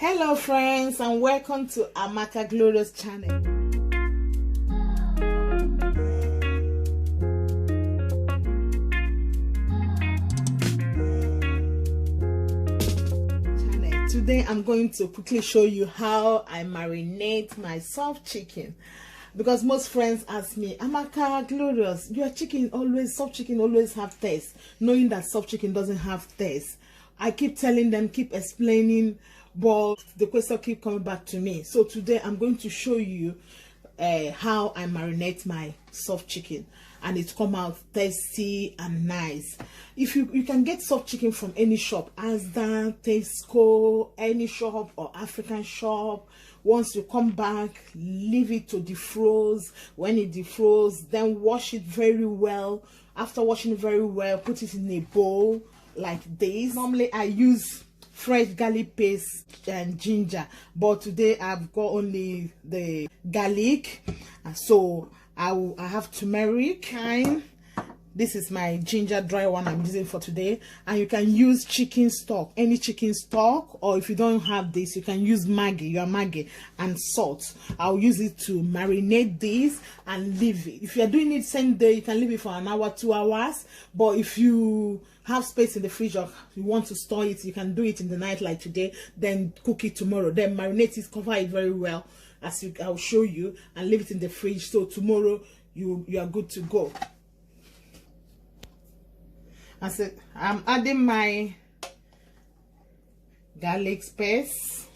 Hello friends, and welcome to Amaka Glorious channel. Today I'm going to quickly show you how I marinate my soft chicken, because most friends ask me, Amaka Glorious, your chicken always, soft chicken always have taste, knowing that soft chicken doesn't have taste. I keep telling them, keep explaining, but the question keep coming back to me. So today I'm going to show you how I marinate my soft chicken, and it come out tasty and nice. If you can get soft chicken from any shop, Asda, Tesco, any shop or African shop. Once you come back, leave it to defrost. When it defrosts, then wash it very well. After washing it very well, put it in a bowl like this. Normally I use fresh garlic paste and ginger, but today I've got only the garlic, so I have turmeric. This is my ginger dry one I'm using for today, and you can use chicken stock, any chicken stock, or if you don't have this, you can use Maggi and salt. I'll use it to marinate this and leave it. If you're doing it same day, you can leave it for an hour, 2 hours. But if you have space in the fridge or you want to store it, you can do it in the night like today, then cook it tomorrow, then marinate it, cover it very well as I'll show you, and leave it in the fridge, so tomorrow you are good to go. I'm adding my garlic paste.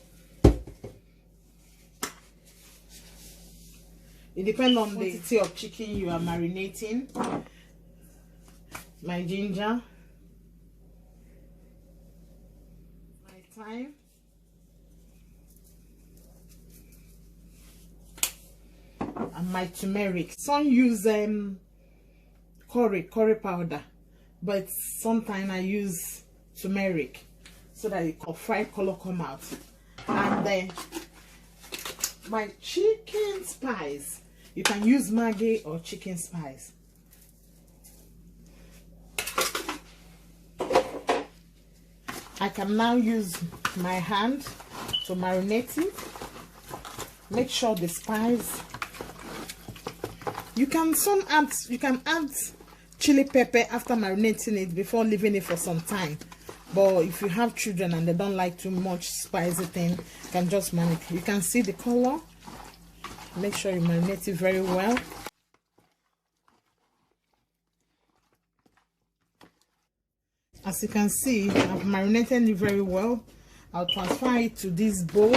It depends on the quantity of chicken you are marinating. My ginger, my thyme, and my turmeric. Some use curry powder, but sometimes I use turmeric so that a fried color come out. And then my chicken spice, you can use Maggi or chicken spice. I can now use my hand to marinate it. Make sure the spice, you can add chili pepper after marinating it before leaving it for some time. But if you have children and they don't like too much spicy thing, you can just marinate. You can see the color. Make sure you marinate it very well. As you can see, I've marinated it very well. I'll transfer it to this bowl.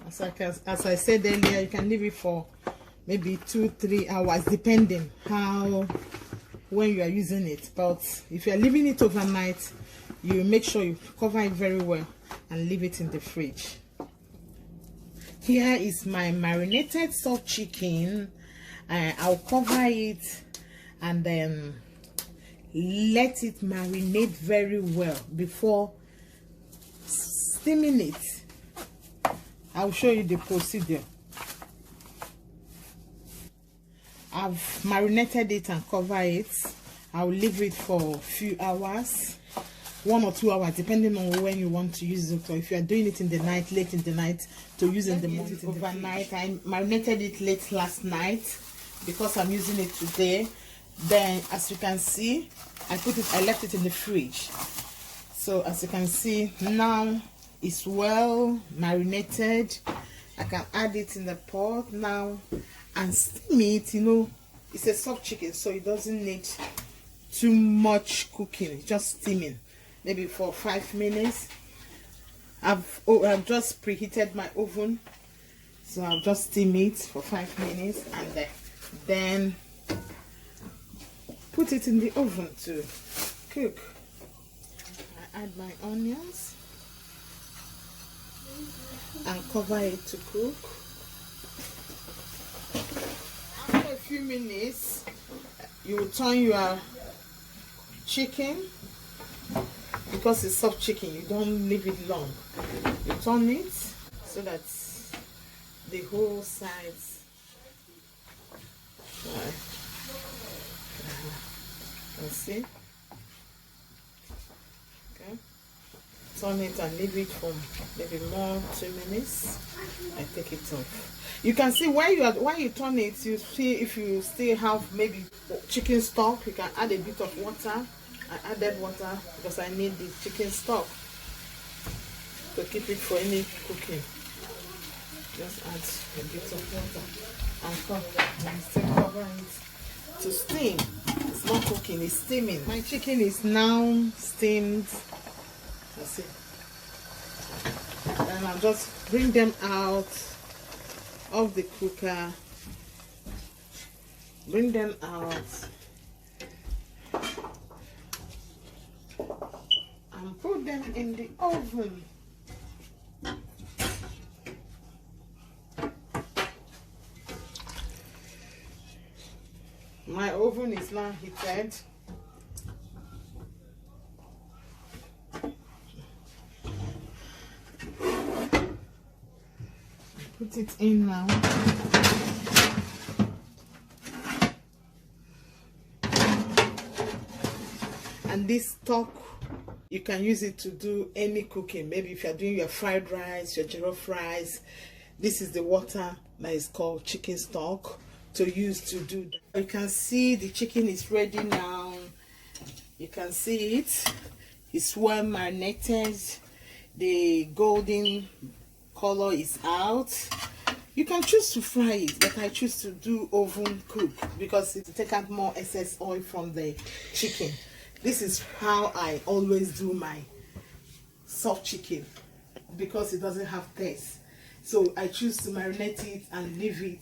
As I said earlier, you can leave it for maybe 2-3 hours, depending when you are using it. But if you are leaving it overnight, you make sure you cover it very well and leave it in the fridge. Here is my marinated soft chicken. I'll cover it and then let it marinate very well before steaming it. I'll show you the procedure. I've marinated it and covered it. I'll leave it for a few hours, 1 or 2 hours, depending on when you want to use it. Or if you are doing it in the night, late in the night, to use in the morning. Overnight, I marinated it late last night because I'm using it today. Then, as you can see, I left it in the fridge. So as you can see, now it's well marinated. I can add it in the pot now and steam it. You know, it's a soft chicken, so it doesn't need too much cooking, just steaming, maybe for 5 minutes. I've just preheated my oven, so I'll just steam it for 5 minutes and then put it in the oven to cook. I add my onions and cover it to cook. After a few minutes, you will turn your chicken, because it's soft chicken, you don't leave it long. You turn it so that the whole sides. Let's see. Okay. turn it and leave it for maybe more 2 minutes. I take it off. You can see when you turn it, you see if you still have maybe chicken stock, you can add a bit of water. I added water because I need the chicken stock to keep it for any cooking. Just add a bit of water and cover and still cover it to steam. It's not cooking, it's steaming. My chicken is now steamed. Let's see. And I'll just bring them out of the cooker. Bring them out and put them in the oven. My oven is now heated. Put it in now. And this stock, you can use it to do any cooking. Maybe if you're doing your fried rice, your jollof rice, this is the water that is called chicken stock to use to do that. You can see the chicken is ready now. You can see it's well marinated. The golden color is out. You can choose to fry it, but I choose to do oven cook because it take out more excess oil from the chicken. This is how I always do my soft chicken because it doesn't have taste. So I choose to marinate it and leave it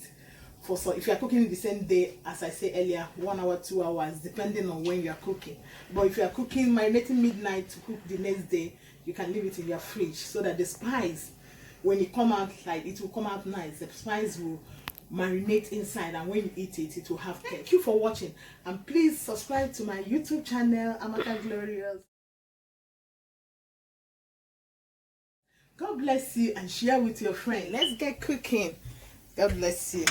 for, so if you are cooking the same day, as I said earlier, 1 hour, 2 hours, depending on when you are cooking. But if you are cooking, marinating midnight to cook the next day, you can leave it in your fridge so that the spice, when it come out, like it will come out nice. The spice will marinate inside, and when you eat it, it will have taste. Thank you for watching, and please subscribe to my YouTube channel, Amaka Glorious. God bless you, and share with your friend. Let's get cooking. God bless you.